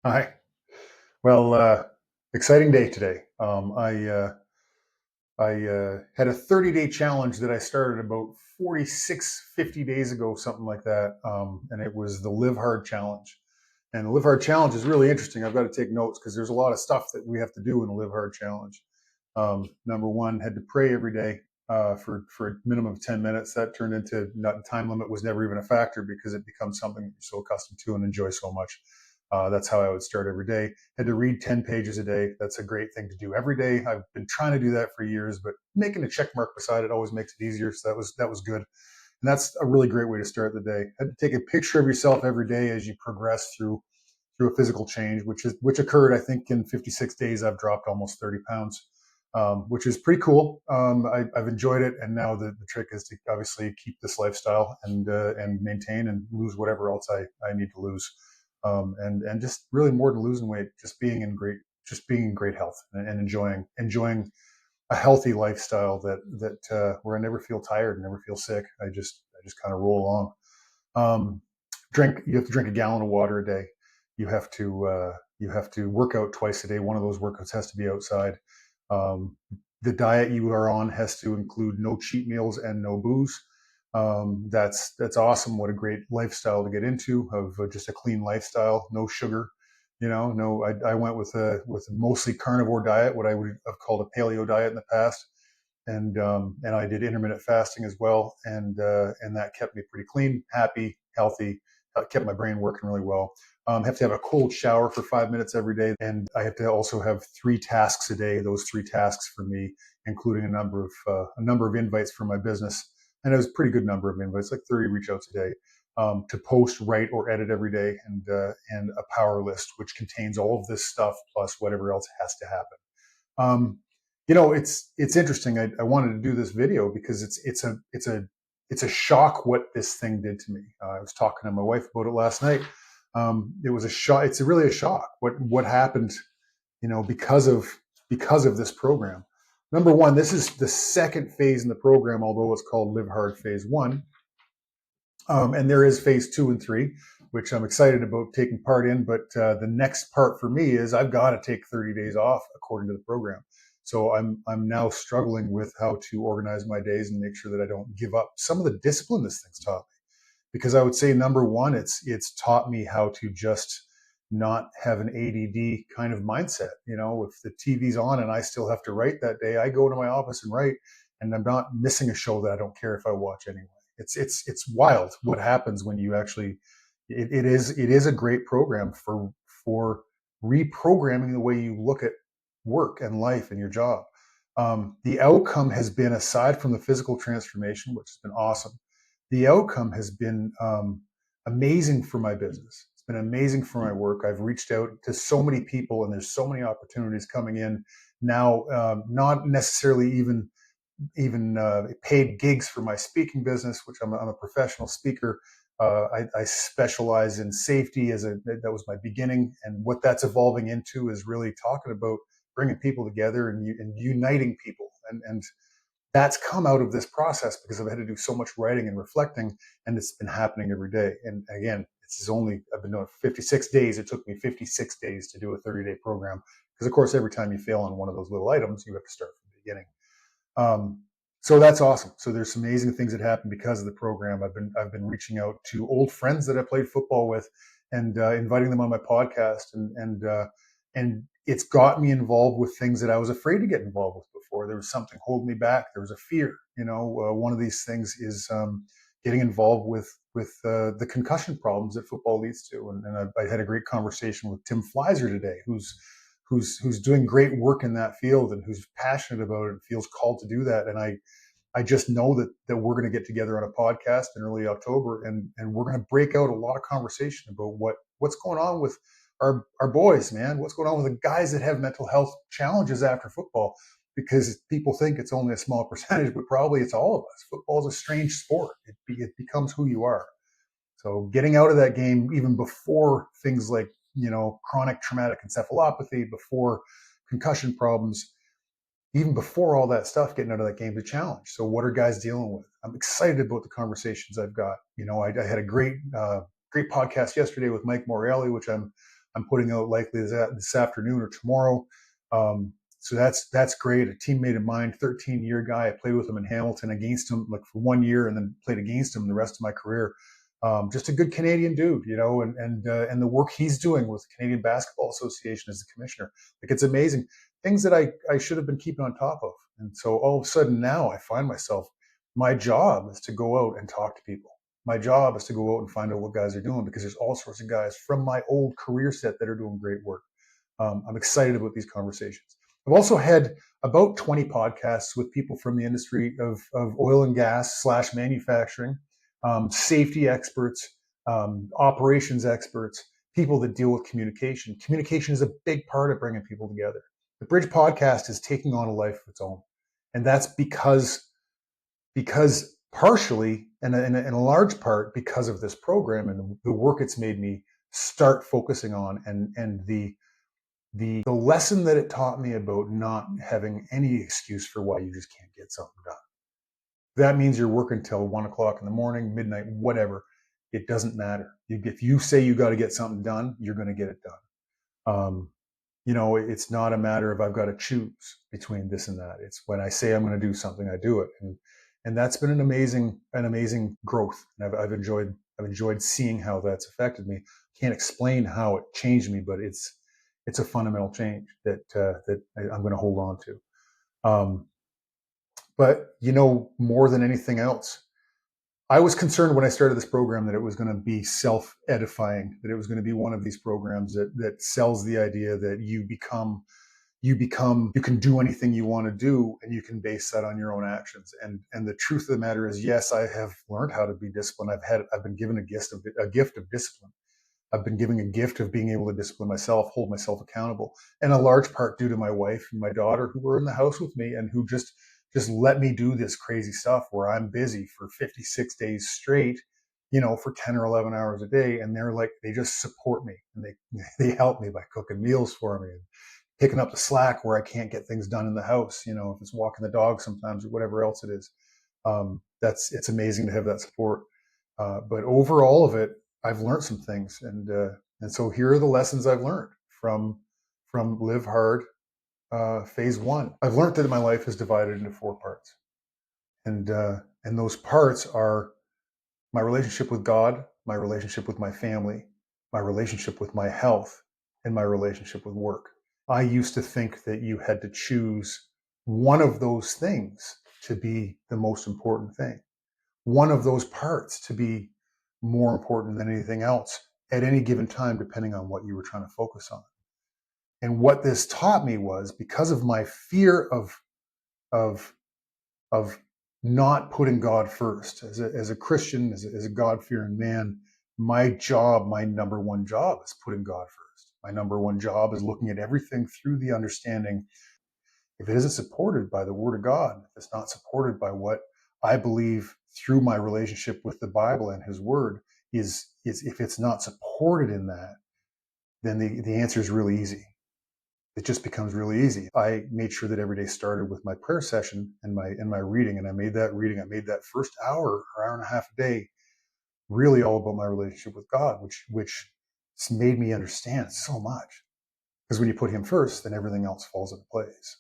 Hi. Well, exciting day today. I had a 30-day challenge that I started about 46, 50 days ago, something like that. And it was the Live Hard Challenge. And the Live Hard Challenge is really interesting. I've got to take notes because there's a lot of stuff that we have to do in the Live Hard Challenge. Number one, had to pray every day for a minimum of 10 minutes. That turned into not time limit was never even a factor because it becomes something that you're so accustomed to and enjoy so much. That's how I would start every day. Had to read 10 pages a day. That's a great thing to do every day. I've been trying to do that for years, but making a check mark beside it always makes it easier. So that was good. And that's a really great way to start the day. Had to take a picture of yourself every day as you progress through a physical change, which occurred, I think, in 56 days. I've dropped almost 30 pounds, which is pretty cool. I've enjoyed it, and now the trick is to obviously keep this lifestyle and maintain and lose whatever else I need to lose, and just really more than losing weight, just being in great health and enjoying a healthy lifestyle that where I never feel tired, never feel sick. I just kind of roll along. Um, you have to drink a gallon of water a day. You have to work out twice a day. One of those workouts has to be outside. Um, the diet you are on has to include no cheat meals and no booze. That's awesome. What a great lifestyle to get into, of just a clean lifestyle, no sugar. No. I went with a mostly carnivore diet, what I would have called a paleo diet in the past, and I did intermittent fasting as well, and that kept me pretty clean, happy, healthy. Kept my brain working really well. Have to have a cold shower for 5 minutes every day, and I have to also have 3 tasks a day. Those 3 tasks for me, including a number of invites for my business, and it was a pretty good number of invites, like 30 reach outs a day, to post, write, or edit every day, and a power list which contains all of this stuff plus whatever else has to happen. Um, it's interesting. I wanted to do this video because it's a shock what this thing did to me. I was talking to my wife about it last night. It was a shock. It's really a shock what happened. Because of this program. Number one, this is the second phase in the program, although it's called Live Hard Phase One. And there is phase 2 and 3, which I'm excited about taking part in. But the next part for me is I've got to take 30 days off according to the program. So I'm now struggling with how to organize my days and make sure that I don't give up some of the discipline this thing's taught me. Because I would say number one, it's taught me how to just not have an ADD kind of mindset. If the TV's on and I still have to write that day, I go to my office and write, and I'm not missing a show that I don't care if I watch anyway. It's wild what happens when you actually. It is a great program for reprogramming the way you look at work and life and your job. The outcome has been, aside from the physical transformation, which has been awesome, the outcome has been amazing for my business. It's been amazing for my work. I've reached out to so many people, and there's so many opportunities coming in now. Not necessarily even paid gigs for my speaking business, which I'm a professional speaker. I specialize in safety that was my beginning, and what that's evolving into is really talking about bringing people together and uniting people, and that's come out of this process because I've had to do so much writing and reflecting, and it's been happening every day. And again, I've been doing it for 56 days. It took me 56 days to do a 30-day program because, of course, every time you fail on one of those little items, you have to start from the beginning. Um, so that's awesome. So there's some amazing things that happen because of the program. I've been reaching out to old friends that I played football with, and inviting them on my podcast, and it's got me involved with things that I was afraid to get involved with before. There was something holding me back. There was a fear. One of these things is getting involved with the concussion problems that football leads to. And I had a great conversation with Tim Fleiser today, who's doing great work in that field and who's passionate about it and feels called to do that. And I just know that we're going to get together on a podcast in early October, and we're going to break out a lot of conversation about what's going on with our boys, man. What's going on with the guys that have mental health challenges after football? Because people think it's only a small percentage, but probably it's all of us. Football is a strange sport. It becomes who you are. So getting out of that game even before things like chronic traumatic encephalopathy, before concussion problems, even before all that stuff, getting out of that game is a challenge. So what are guys dealing with? I'm excited about the conversations I've got. I had a great podcast yesterday with Mike Morelli, which I'm I'm putting out likely this afternoon or tomorrow. So that's great. A teammate of mine, 13-year guy. I played with him in Hamilton, against him like for 1 year, and then played against him the rest of my career. Just a good Canadian dude, and the work he's doing with the Canadian Basketball Association as the commissioner. Like, it's amazing. Things that I should have been keeping on top of. And so all of a sudden now I find myself, my job is to go out and talk to people. My job is to go out and find out what guys are doing, because there's all sorts of guys from my old career set that are doing great work. I'm excited about these conversations. I've also had about 20 podcasts with people from the industry of oil and gas / manufacturing, safety experts, operations experts, people that deal with communication. Communication is a big part of bringing people together. The Bridge podcast is taking on a life of its own. And that's because partially, and in a large part, because of this program and the work it's made me start focusing on, and the lesson that it taught me about not having any excuse for why you just can't get something done. That means you're working till 1 o'clock in the morning, midnight, whatever. It doesn't matter. If you say you got to get something done, you're going to get it done. It's not a matter of I've got to choose between this and that. It's when I say I'm going to do something, I do it, and that's been an amazing growth. And I've enjoyed seeing how that's affected me. Can't explain how it changed me, but it's a fundamental change that I'm going to hold on to. But more than anything else, I was concerned when I started this program that it was going to be self-edifying, that it was going to be one of these programs that sells the idea that you can do anything you want to do, and you can base that on your own actions. And the truth of the matter is, yes, I have learned how to be disciplined. I've been given a gift of discipline. I've been given a gift of being able to discipline myself, hold myself accountable, and a large part due to my wife and my daughter, who were in the house with me and who just let me do this crazy stuff where I'm busy for 56 days straight, for 10 or 11 hours a day. And they just support me, and they help me by cooking meals for me and picking up the slack where I can't get things done in the house, if it's walking the dog sometimes or whatever else it is. It's amazing to have that support. But over all of it, I've learned some things, and so here are the lessons I've learned from Live Hard phase 1. I've learned that my life is divided into 4 parts, and those parts are my relationship with God, my relationship with my family, my relationship with my health, and my relationship with work. I used to think that you had to choose one of those things to be the most important thing, one of those parts to be more important than anything else at any given time, depending on what you were trying to focus on. And what this taught me was, because of my fear of not putting God first, as a Christian, as a God-fearing man, my number one job is putting God first. My number one job is looking at everything through the understanding, if it isn't supported by the Word of God, if it's not supported by what I believe through my relationship with the Bible and His Word, is if it's not supported in that, then the answer is really easy. It just becomes really easy. I made sure that every day started with my prayer session and my reading, and I made that first hour or hour and a half a day really all about my relationship with God, which made me understand so much. Because when you put Him first, then everything else falls into place.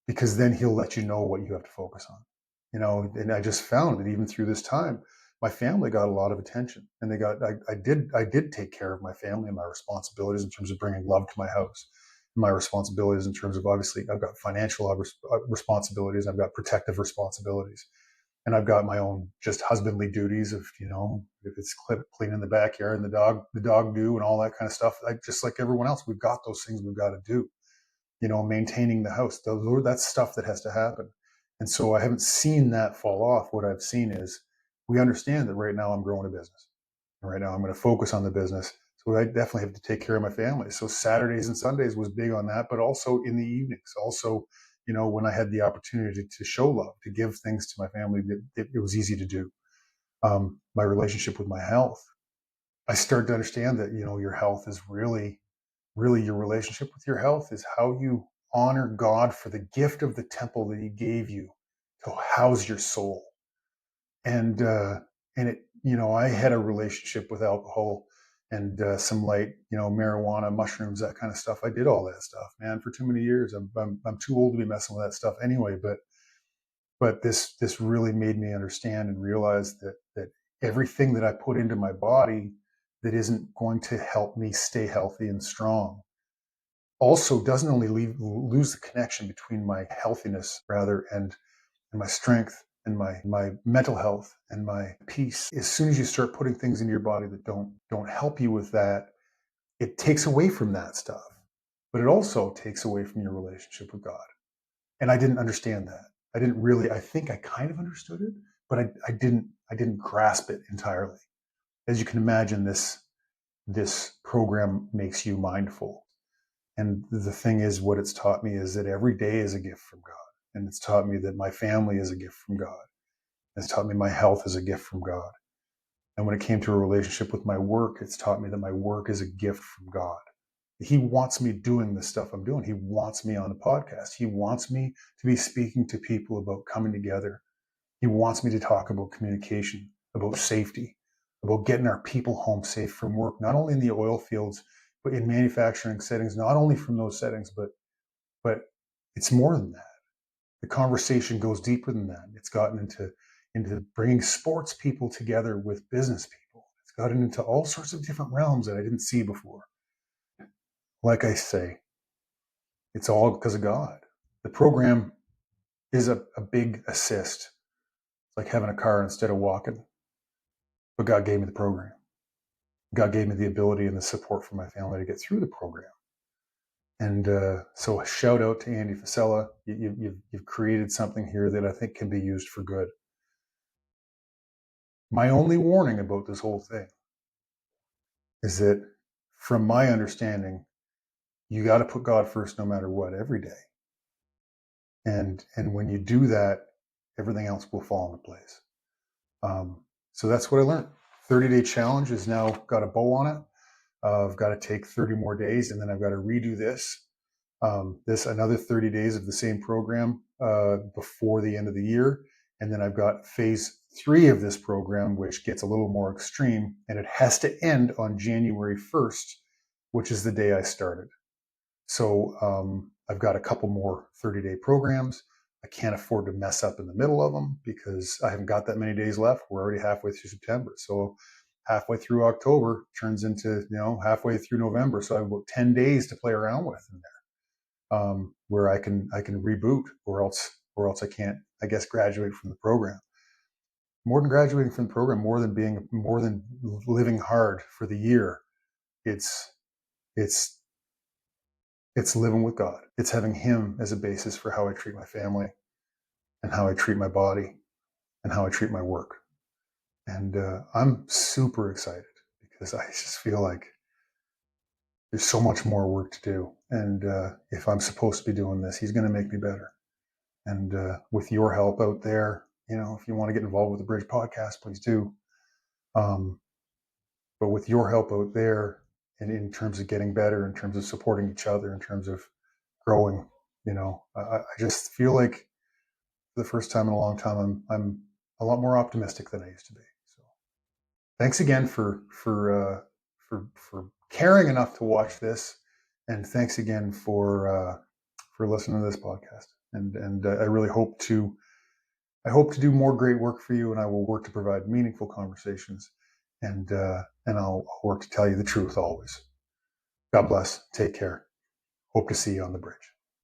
Because then He'll let you know what you have to focus on. And I just found that even through this time, my family got a lot of attention, and I did take care of my family and my responsibilities in terms of bringing love to my house. My responsibilities in terms of, obviously, I've got financial responsibilities, I've got protective responsibilities, and I've got my own just husbandly duties of, if it's cleaning the backyard and the dog do and all that kind of stuff. Just like everyone else, we've got those things we've got to do. Maintaining the house, that's stuff that has to happen. And so I haven't seen that fall off. What I've seen is, we understand that right now I'm growing a business. And right now I'm going to focus on the business. So I definitely have to take care of my family. So Saturdays and Sundays was big on that, but also in the evenings. Also, when I had the opportunity to show love, to give things to my family, it was easy to do. My relationship with my health, I started to understand that, your health is really your relationship with your health is how you honor God for the gift of the temple that He gave you to house your soul. And it, I had a relationship with alcohol and some light, marijuana, mushrooms, that kind of stuff. I did all that stuff, man, for too many years. I'm too old to be messing with that stuff anyway. But this really made me understand and realize that everything that I put into my body that isn't going to help me stay healthy and strong also doesn't only lose the connection between my healthiness rather and my strength and my mental health and my peace. As soon as you start putting things into your body that don't help you with that, it takes away from that stuff. But it also takes away from your relationship with God. And I didn't understand that. I think I kind of understood it, but I didn't grasp it entirely. As you can imagine, this program makes you mindful. And the thing is, what it's taught me is that every day is a gift from God. And it's taught me that my family is a gift from God. It's taught me my health is a gift from God. And when it came to a relationship with my work, it's taught me that my work is a gift from God. He wants me doing the stuff I'm doing. He wants me on the podcast. He wants me to be speaking to people about coming together. He wants me to talk about communication, about safety, about getting our people home safe from work, not only in the oil fields, but in manufacturing settings, not only from those settings, but it's more than that. The conversation goes deeper than that. It's gotten into bringing sports people together with business people. It's gotten into all sorts of different realms that I didn't see before. Like I say, it's all because of God. The program is a big assist. It's like having a car instead of walking. But God gave me the program. God gave me the ability and the support for my family to get through the program. And so a shout out to Andy Fasella. You've created something here that I think can be used for good. My only warning about this whole thing is that, from my understanding, you got to put God first no matter what every day. And when you do that, everything else will fall into place. So that's what I learned. 30-day challenge has now got a bow on it. I've got to take 30 more days, and then I've got to redo this. Another 30 days of the same program before the end of the year. And then I've got phase 3 of this program, which gets a little more extreme, and it has to end on January 1st, which is the day I started. So I've got a couple more 30-day programs. I can't afford to mess up in the middle of them because I haven't got that many days left. We're already halfway through September. So halfway through October turns into, halfway through November. So I have about 10 days to play around with in there, where I can reboot, or else I can't, I guess, graduate from the program. More than graduating from the program, more than living hard for the year, it's living with God. It's having Him as a basis for how I treat my family and how I treat my body and how I treat my work. And I'm super excited because I just feel like there's so much more work to do. And if I'm supposed to be doing this, He's going to make me better. And with your help out there, if you want to get involved with the Bridge podcast, please do. But with your help out there, and in terms of getting better, in terms of supporting each other, in terms of growing, I just feel like for the first time in a long time, I'm a lot more optimistic than I used to be. So thanks again for caring enough to watch this, and thanks again for listening to this podcast. And I really hope to do more great work for you, and I will work to provide meaningful conversations, and I'll work to tell you the truth always. God bless. Take care. Hope to see you on the bridge.